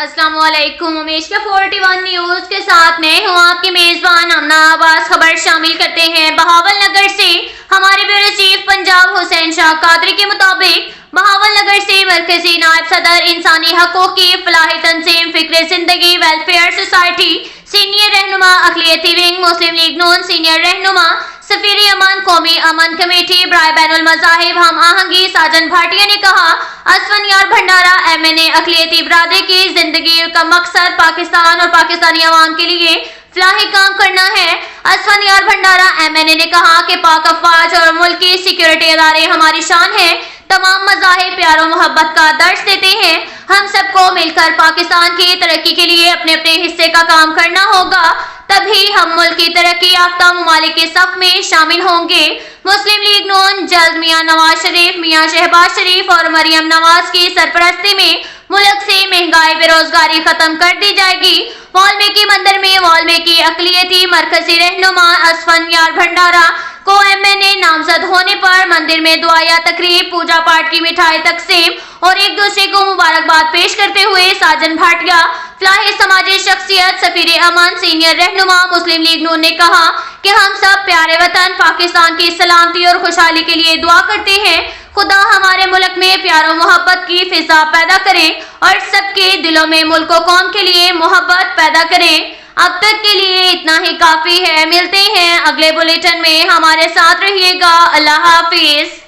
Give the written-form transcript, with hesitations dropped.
अस्सलाम वालेकुम। उमेश का 41 न्यूज के साथ मैं हूँ आपकी मेजबान अमना आवाज। खबर शामिल करते हैं बहावल नगर से। हमारे ब्यूरो चीफ पंजाब हुसैन शाह कादरी के मुताबिक बहावल नगर से मरकजी नायब सदर इंसानी हकों की फलाही तंजीम फिक्र जिंदगी वेलफेयर सोसाइटी सीनियर रहनुमा अकलियती विंग मुस्लिम लीग नून सीनियर रहनुमा सफीर अमन कौमी अमन कमेटी ब्राय बैनुल मज़ाहिब हम आहंगी साजन भाटिया ने कहा, असफन यार भंडारा एमएनए अकलियती बिरादरी की जिंदगी का मकसद पाकिस्तान और पाकिस्तानी अवाम के लिए फलाही काम करना है। असफन यार भंडारा एमएनए ने कहा कि पाक अफवाज और मुल्क की सिक्योरिटी इदारे हमारी शान है। तमाम मज़ाहिब प्यार और मोहब्बत का दर्ज देते हैं। हम सबको मिलकर पाकिस्तान की तरक्की के लिए अपने अपने हिस्से का काम करना होगा, तभी हम मुल्क की तरक्की याफ्ता ममालिक के सफ में शामिल होंगे। मुस्लिम लीग नून जल्द मियां नवाज शरीफ, मियां शहबाज शरीफ और मरियम नवाज की सरपरस्ती में मुल्क से महंगाई बेरोजगारी खत्म कर दी जाएगी। वाल्मीकि मंदिर में वाल्मीकि अकलियती मरकजी रहनुमा असफन यार भंडारा को एमएनए नामजद होने पर मंदिर में दुआया तकरीब, पूजा पाठ की मिठाई तकसीम और एक दूसरे को मुबारकबाद पेश करते हुए साजन भाटिया फलाही समाजी शख्सियत सफीर अमन सीनियर रहनुमा मुस्लिम लीग नून ने कहा कि हम सब प्यारे वतन पाकिस्तान की सलामती और खुशहाली के लिए दुआ करते हैं। खुदा हमारे मुल्क में प्यार और मोहब्बत की फिजा पैदा करें और सबके दिलों में मुल्क और कौम के लिए मोहब्बत पैदा करें। अब तक के लिए इतना ही काफी है। मिलते हैं अगले बुलेटिन में, हमारे साथ रहिएगा। अल्लाह हाफिज।